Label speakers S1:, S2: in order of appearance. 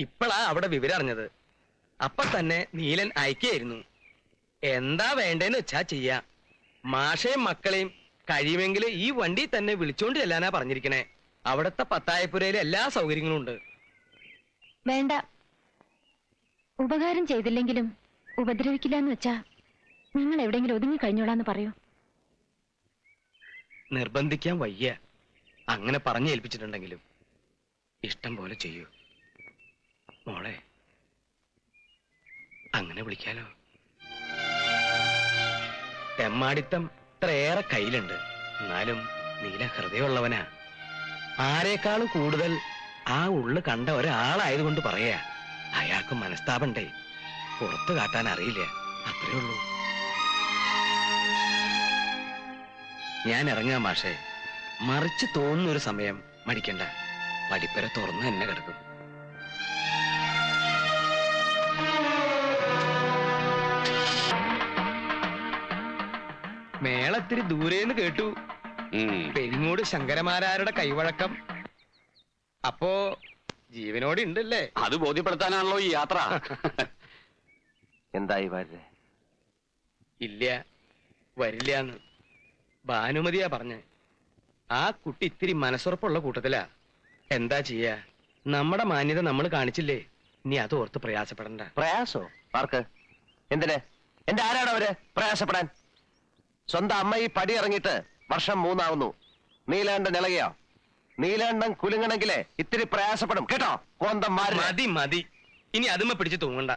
S1: ഇപ്പളാ അവിടെ വിവരം അറിഞ്ഞത്. അപ്പൊ തന്നെ നീലൻ അയക്കായിരുന്നു. എന്താ വേണ്ടേന്ന് വെച്ചാ ചെയ്യാ. മാഷയും മക്കളെയും കഴിയുമെങ്കിൽ ഈ വണ്ടി തന്നെ വിളിച്ചോണ്ട് ചെല്ലാനാ പറഞ്ഞിരിക്കണേ. അവിടത്തെ പത്തായപ്പുരയിലെ എല്ലാ സൗകര്യങ്ങളും ഉണ്ട്.
S2: വേണ്ട, ഉപകാരം ചെയ്തില്ലെങ്കിലും ഉപദ്രവിക്കില്ല എന്ന് വെച്ചാ നിങ്ങൾ എവിടെയെങ്കിലും ഒതുങ്ങി കഴിഞ്ഞോളാന്ന് പറയൂ.
S1: നിർബന്ധിക്കാൻ വയ്യ. അങ്ങനെ പറഞ്ഞു ഏൽപ്പിച്ചിട്ടുണ്ടെങ്കിലും ഇഷ്ടം പോലെ ചെയ്യൂ മോളെ. അങ്ങനെ വിളിക്കാലോ. തെമ്മാടിത്തം ഇത്രയേറെ കയ്യിലുണ്ട്. എന്നാലും നീല ഹൃദയമുള്ളവനാ. ആരെക്കാളും കൂടുതൽ ആ ഉള്ളു കണ്ട ഒരാളായതുകൊണ്ട് പറയാ. അയാൾക്ക് മനസ്താപണ്ടേ, പുറത്തു കാട്ടാൻ അറിയില്ല, അത്രേ ഉള്ളൂ. ഞാൻ ഇറങ്ങാം മാഷേ. മറിച്ച് തോന്നുന്നൊരു സമയം മടിക്കണ്ട. പടിപ്പര തുറന്ന് തന്നെ കിടക്കും. മേളത്തിരി ദൂരേന്ന് കേട്ടു. പെരിങ്ങോട് ശങ്കരമാരാരുടെ കൈവഴക്കം. അപ്പോ ജീവനോടെ ഉണ്ടല്ലേ?
S3: അത് ബോധ്യപ്പെടുത്താനാണല്ലോ ഈ യാത്ര. എന്തായി വരെ?
S1: ഇല്ല, വരില്ലാന്ന് ഭാനുമതിയാ പറഞ്ഞേ. ആ കുട്ടി ഇത്തിരി മനസ്സുറപ്പുള്ള കൂട്ടത്തിലാ. എന്താ ചെയ്യാ, നമ്മുടെ മാന്യത നമ്മൾ കാണിച്ചില്ലേ. ഇനി അത് ഓർത്ത് പ്രയാസപ്പെടണ്ട.
S3: പ്രയാസോ? ആർക്ക്? എന്തിന്? എന്റെ ആരാണ് അവര് പ്രയാസപ്പെടാൻ? സ്വന്തം അമ്മ ഈ പടി ഇറങ്ങിയിട്ട് വർഷം 3 നീലകണ്ഠൻ ഇളകിയോ? നീലകണ്ഠൻ കുലുങ്ങണെങ്കിലേ ഇത്തിരി പ്രയാസപ്പെടും കേട്ടോ. കോന്തം
S1: മതി മതി, ഇനി അതുമ്മ പിടിച്ച് തൂങ്ങണ്ട.